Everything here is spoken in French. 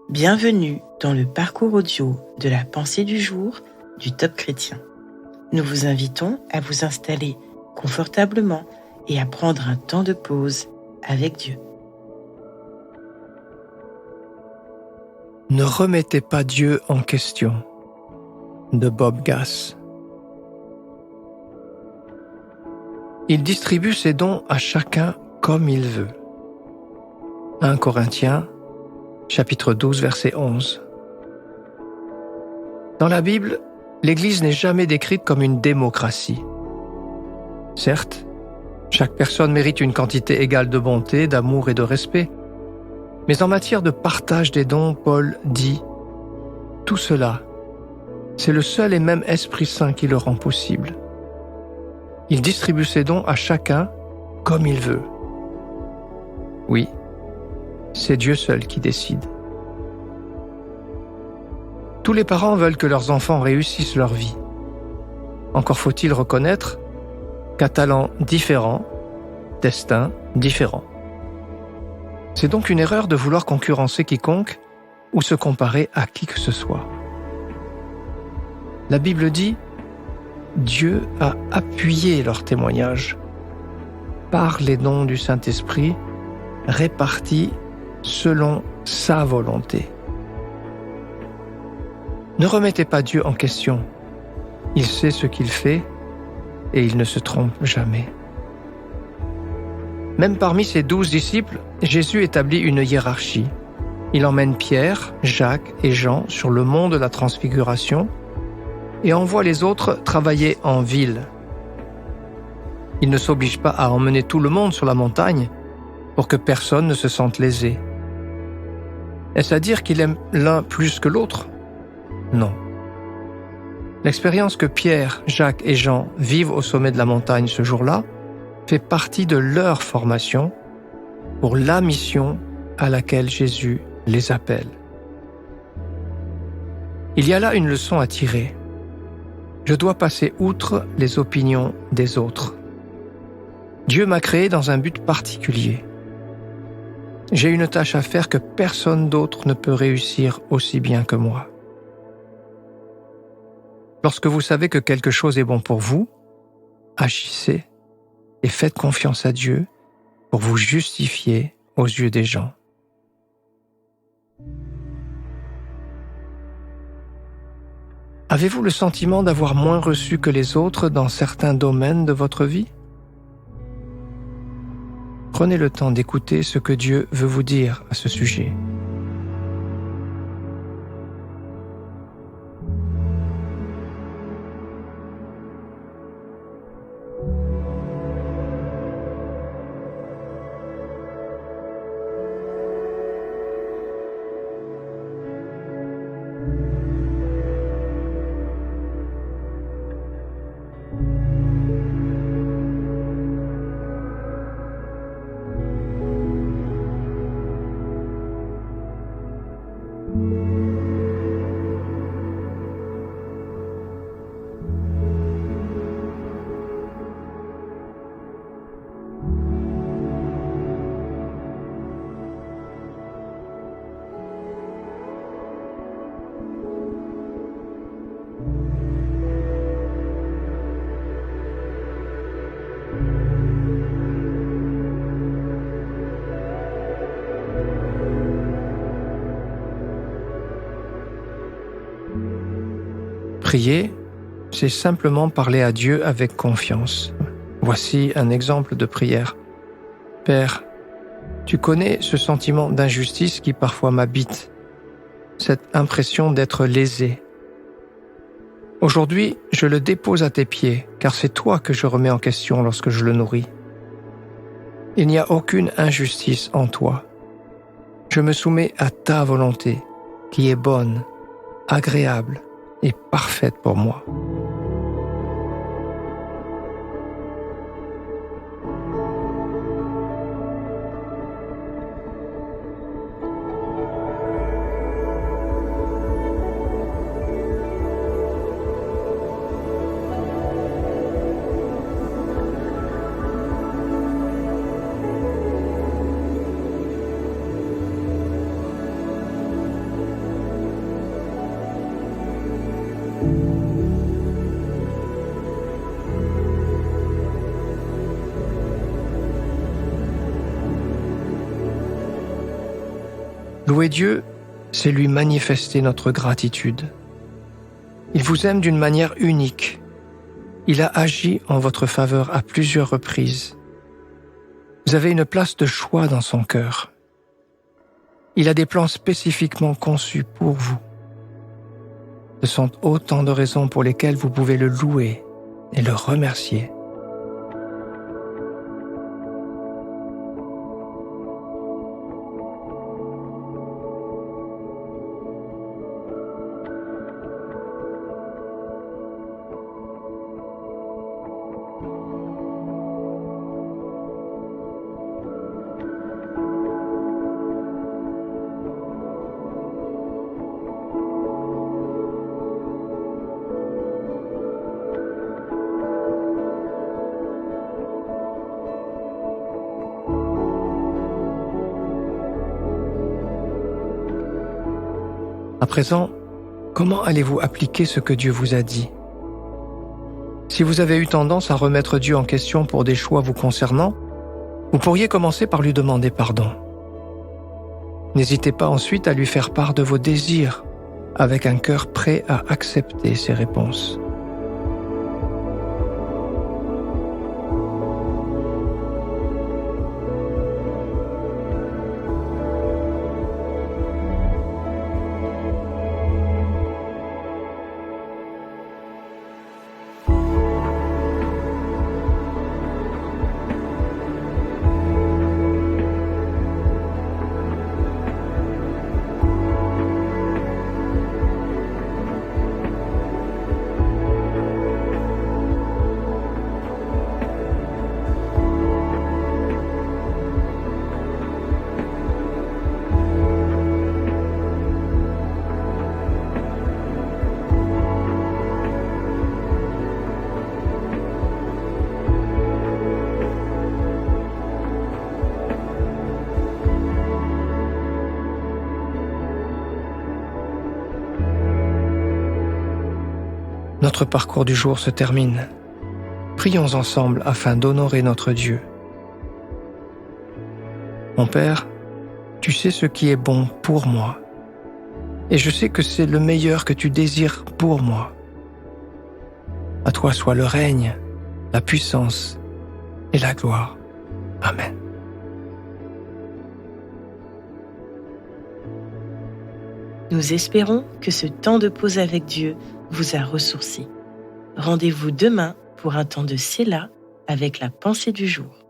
Bienvenue dans le parcours audio de la pensée du jour du Top Chrétien. Nous vous invitons à vous installer confortablement et à prendre un temps de pause avec Dieu. Ne remettez pas Dieu en question, de Bob Gass. Il distribue ses dons à chacun comme il veut. 1 Corinthiens, chapitre 12, verset 11. Dans la Bible, l'Église n'est jamais décrite comme une démocratie. Certes, chaque personne mérite une quantité égale de bonté, d'amour et de respect. Mais en matière de partage des dons, Paul dit « Tout cela, c'est le seul et même Esprit Saint qui le rend possible. Il distribue ses dons à chacun comme il veut. » Oui, c'est Dieu seul qui décide. Tous les parents veulent que leurs enfants réussissent leur vie. Encore faut-il reconnaître qu'à talent différent, destin différent. C'est donc une erreur de vouloir concurrencer quiconque ou se comparer à qui que ce soit. La Bible dit « Dieu a appuyé leur témoignage par les dons du Saint-Esprit répartis selon sa volonté. » Ne remettez pas Dieu en question. Il sait ce qu'il fait et il ne se trompe jamais. Même parmi ses 12 disciples, Jésus établit une hiérarchie. Il emmène Pierre, Jacques et Jean sur le mont de la Transfiguration et envoie les autres travailler en ville. Il ne s'oblige pas à emmener tout le monde sur la montagne pour que personne ne se sente lésé. Est-ce à dire qu'il aime l'un plus que l'autre ? Non. L'expérience que Pierre, Jacques et Jean vivent au sommet de la montagne ce jour-là fait partie de leur formation pour la mission à laquelle Jésus les appelle. Il y a là une leçon à tirer. Je dois passer outre les opinions des autres. Dieu m'a créé dans un but particulier. J'ai une tâche à faire que personne d'autre ne peut réussir aussi bien que moi. Lorsque vous savez que quelque chose est bon pour vous, agissez et faites confiance à Dieu pour vous justifier aux yeux des gens. Avez-vous le sentiment d'avoir moins reçu que les autres dans certains domaines de votre vie ? Prenez le temps d'écouter ce que Dieu veut vous dire à ce sujet. Prier, c'est simplement parler à Dieu avec confiance. Voici un exemple de prière. Père, tu connais ce sentiment d'injustice qui parfois m'habite, cette impression d'être lésé. Aujourd'hui, je le dépose à tes pieds, car c'est toi que je remets en question lorsque je le nourris. Il n'y a aucune injustice en toi. Je me soumets à ta volonté, qui est bonne, agréable et parfaite pour moi. Louer Dieu, c'est lui manifester notre gratitude. Il vous aime d'une manière unique. Il a agi en votre faveur à plusieurs reprises. Vous avez une place de choix dans son cœur. Il a des plans spécifiquement conçus pour vous. Ce sont autant de raisons pour lesquelles vous pouvez le louer et le remercier. À présent, comment allez-vous appliquer ce que Dieu vous a dit? Si vous avez eu tendance à remettre Dieu en question pour des choix vous concernant, vous pourriez commencer par lui demander pardon. N'hésitez pas ensuite à lui faire part de vos désirs, avec un cœur prêt à accepter ses réponses. Notre parcours du jour se termine. Prions ensemble afin d'honorer notre Dieu. Mon Père, tu sais ce qui est bon pour moi, et je sais que c'est le meilleur que tu désires pour moi. À toi soit le règne, la puissance et la gloire. Amen. Nous espérons que ce temps de pause avec Dieu vous a ressourci. Rendez-vous demain pour un temps de Séla avec la pensée du jour.